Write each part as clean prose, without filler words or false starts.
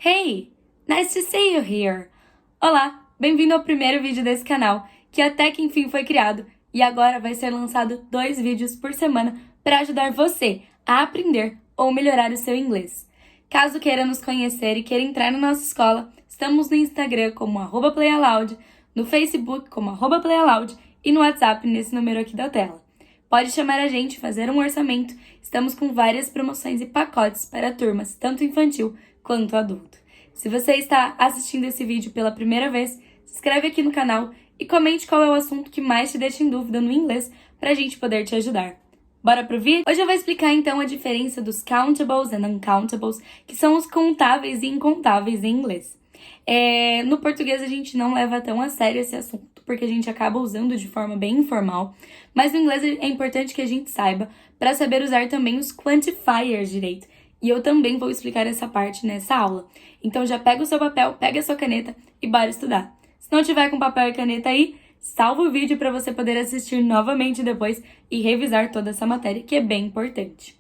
Hey! Nice to see you here! Olá! Bem-vindo ao primeiro vídeo desse canal, que até que enfim foi criado, e agora vai ser lançado 2 vídeos por semana para ajudar você a aprender ou melhorar o seu inglês. Caso queira nos conhecer e queira entrar na nossa escola, estamos no Instagram como @playaloud, no Facebook como @playaloud e no WhatsApp nesse número aqui da tela. Pode chamar a gente, fazer um orçamento, estamos com várias promoções e pacotes para turmas, tanto infantil quanto adulto. Se você está assistindo esse vídeo pela primeira vez, se inscreve aqui no canal e comente qual é o assunto que mais te deixa em dúvida no inglês para a gente poder te ajudar. Bora pro vídeo? Hoje eu vou explicar então a diferença dos countables and uncountables, que são os contáveis e incontáveis em inglês. No português a gente não leva tão a sério esse assunto, porque a gente acaba usando de forma bem informal, mas no inglês é importante que a gente saiba para saber usar também os quantifiers direito. E eu também vou explicar essa parte nessa aula. Então já pega o seu papel, pega a sua caneta e bora estudar. Se não tiver com papel e caneta aí, salva o vídeo para você poder assistir novamente depois e revisar toda essa matéria, que é bem importante.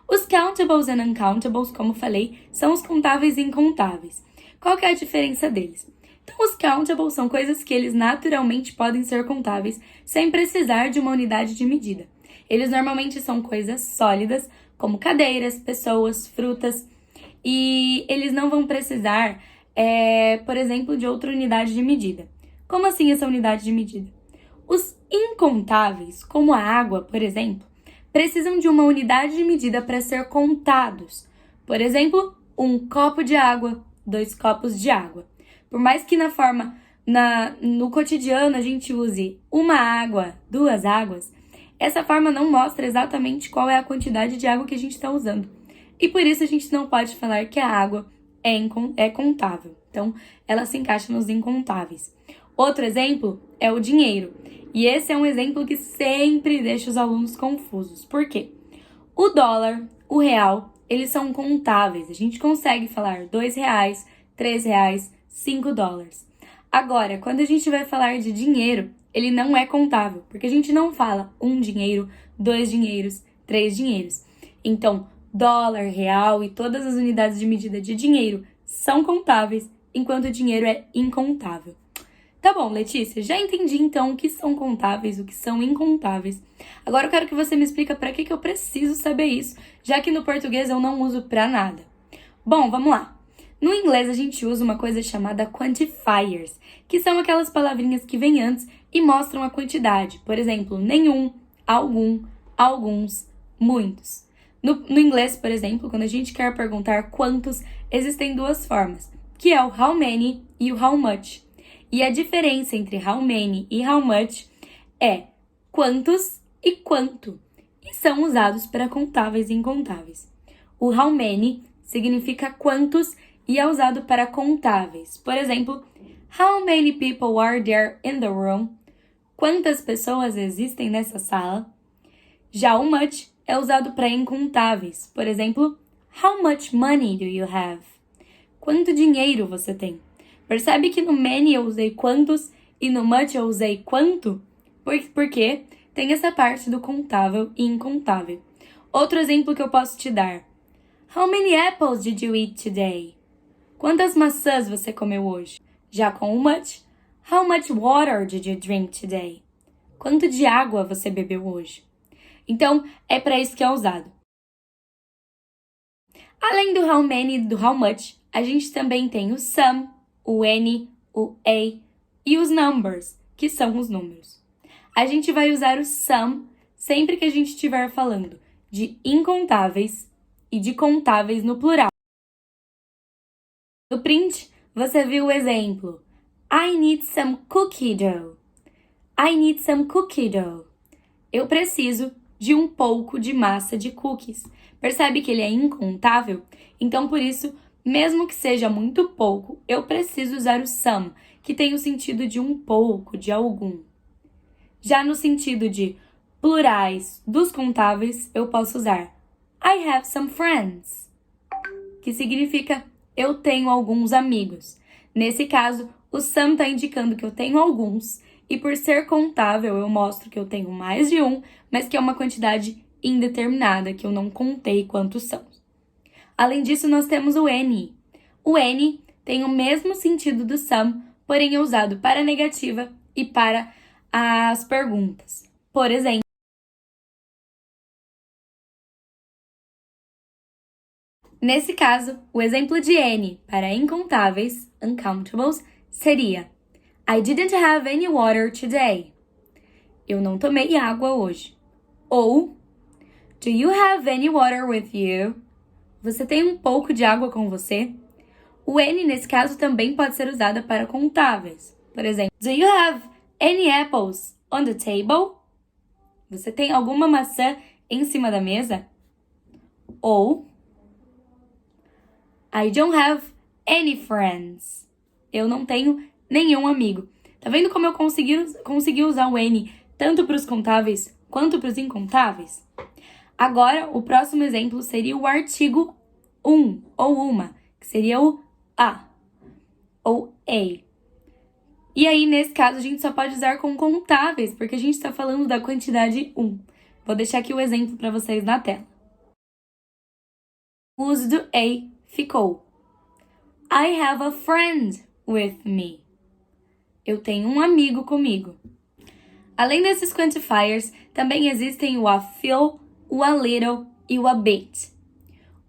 Os countables and uncountables, como falei, são os contáveis e incontáveis. Qual que é a diferença deles? Então, os countables são coisas que eles naturalmente podem ser contáveis sem precisar de uma unidade de medida. Eles normalmente são coisas sólidas, como cadeiras, pessoas, frutas, e eles não vão precisar, por exemplo, de outra unidade de medida. Como assim essa unidade de medida? Os incontáveis, como a água, por exemplo, precisam de uma unidade de medida para ser contados. Por exemplo, 1 copo de água, 2 copos de água. Por mais que no cotidiano a gente use uma água, 2 águas, essa forma não mostra exatamente qual é a quantidade de água que a gente está usando. E por isso a gente não pode falar que a água é contável. Então, ela se encaixa nos incontáveis. Outro exemplo é o dinheiro. E esse é um exemplo que sempre deixa os alunos confusos. Por quê? O dólar, o real, eles são contáveis. A gente consegue falar 2 reais, 3 reais, 5 dólares. Agora, quando a gente vai falar de dinheiro, ele não é contável, porque a gente não fala 1 dinheiro, 2 dinheiros, 3 dinheiros. Então, dólar, real e todas as unidades de medida de dinheiro são contáveis, enquanto o dinheiro é incontável. Tá bom, Letícia, já entendi então o que são contáveis, o que são incontáveis. Agora eu quero que você me explique para que eu preciso saber isso, já que no português eu não uso para nada. Bom, vamos lá. No inglês a gente usa uma coisa chamada quantifiers, que são aquelas palavrinhas que vêm antes e mostram a quantidade. Por exemplo, nenhum, algum, alguns, muitos. No inglês, por exemplo, quando a gente quer perguntar quantos, existem 2 formas, que é o how many e o how much. E a diferença entre how many e how much é quantos e quanto, e são usados para contáveis e incontáveis. O how many significa quantos e é usado para contáveis. Por exemplo, how many people are there in the room? Quantas pessoas existem nessa sala? Já o much é usado para incontáveis. Por exemplo, how much money do you have? Quanto dinheiro você tem? Percebe que no many eu usei quantos e no much eu usei quanto? Porque tem essa parte do contável e incontável. Outro exemplo que eu posso te dar. How many apples did you eat today? Quantas maçãs você comeu hoje? Já com o much, how much water did you drink today? Quanto de água você bebeu hoje? Então, é para isso que é usado. Além do how many e do how much, a gente também tem o some, o any, o a e os numbers, que são os números. A gente vai usar o some sempre que a gente estiver falando de incontáveis e de contáveis no plural. No print, você viu o exemplo. I need some cookie dough. I need some cookie dough. Eu preciso de um pouco de massa de cookies. Percebe que ele é incontável? Então, por isso, mesmo que seja muito pouco, eu preciso usar o some, que tem o sentido de um pouco, de algum. Já no sentido de plurais dos contáveis, eu posso usar I have some friends, que significa eu tenho alguns amigos. Nesse caso, o some está indicando que eu tenho alguns, e por ser contável, eu mostro que eu tenho mais de um, mas que é uma quantidade indeterminada, que eu não contei quantos são. Além disso, nós temos o any. O N tem o mesmo sentido do some, porém é usado para a negativa e para as perguntas. Por exemplo, nesse caso, o exemplo de N para incontáveis, uncountables, seria I didn't have any water today. Eu não tomei água hoje. Ou Do you have any water with you? Você tem um pouco de água com você? O N, nesse caso, também pode ser usado para contáveis. Por exemplo, Do you have any apples on the table? Você tem alguma maçã em cima da mesa? Ou I don't have any friends. Eu não tenho nenhum amigo. Tá vendo como eu consegui usar o N tanto para os contáveis quanto para os incontáveis? Agora, o próximo exemplo seria o artigo um ou uma, que seria o a ou a. E aí, nesse caso, a gente só pode usar com contáveis, porque a gente está falando da quantidade 1. Vou deixar aqui o exemplo para vocês na tela. O uso do a ficou I have a friend with me. Eu tenho um amigo comigo. Além desses quantifiers, também existem o a few, o a little e o a bit.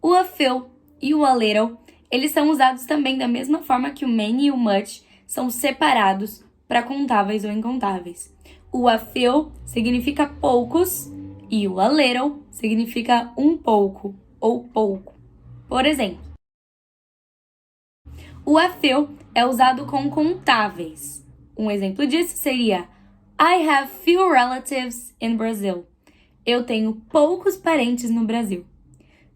O a few e o a little, eles são usados também da mesma forma que o many e o much são separados para contáveis ou incontáveis. O a few significa poucos e o a little significa um pouco ou pouco. Por exemplo, o a few é usado com contáveis. Um exemplo disso seria I have few relatives in Brazil. Eu tenho poucos parentes no Brasil.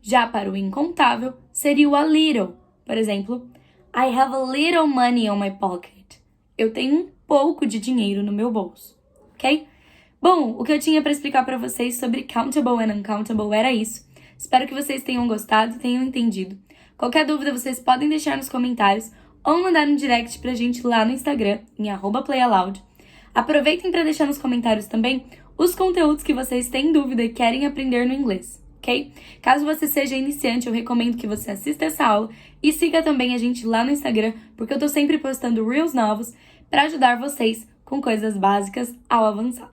Já para o incontável, seria o a little. Por exemplo, I have a little money on my pocket. Eu tenho um pouco de dinheiro no meu bolso. Ok? Bom, o que eu tinha para explicar para vocês sobre countable and uncountable era isso. Espero que vocês tenham gostado e tenham entendido. Qualquer dúvida vocês podem deixar nos comentários ou mandar um direct pra gente lá no Instagram, em @playaloud. Aproveitem para deixar nos comentários também os conteúdos que vocês têm dúvida e querem aprender no inglês, ok? Caso você seja iniciante, eu recomendo que você assista essa aula e siga também a gente lá no Instagram, porque eu tô sempre postando Reels novos para ajudar vocês com coisas básicas ao avançar.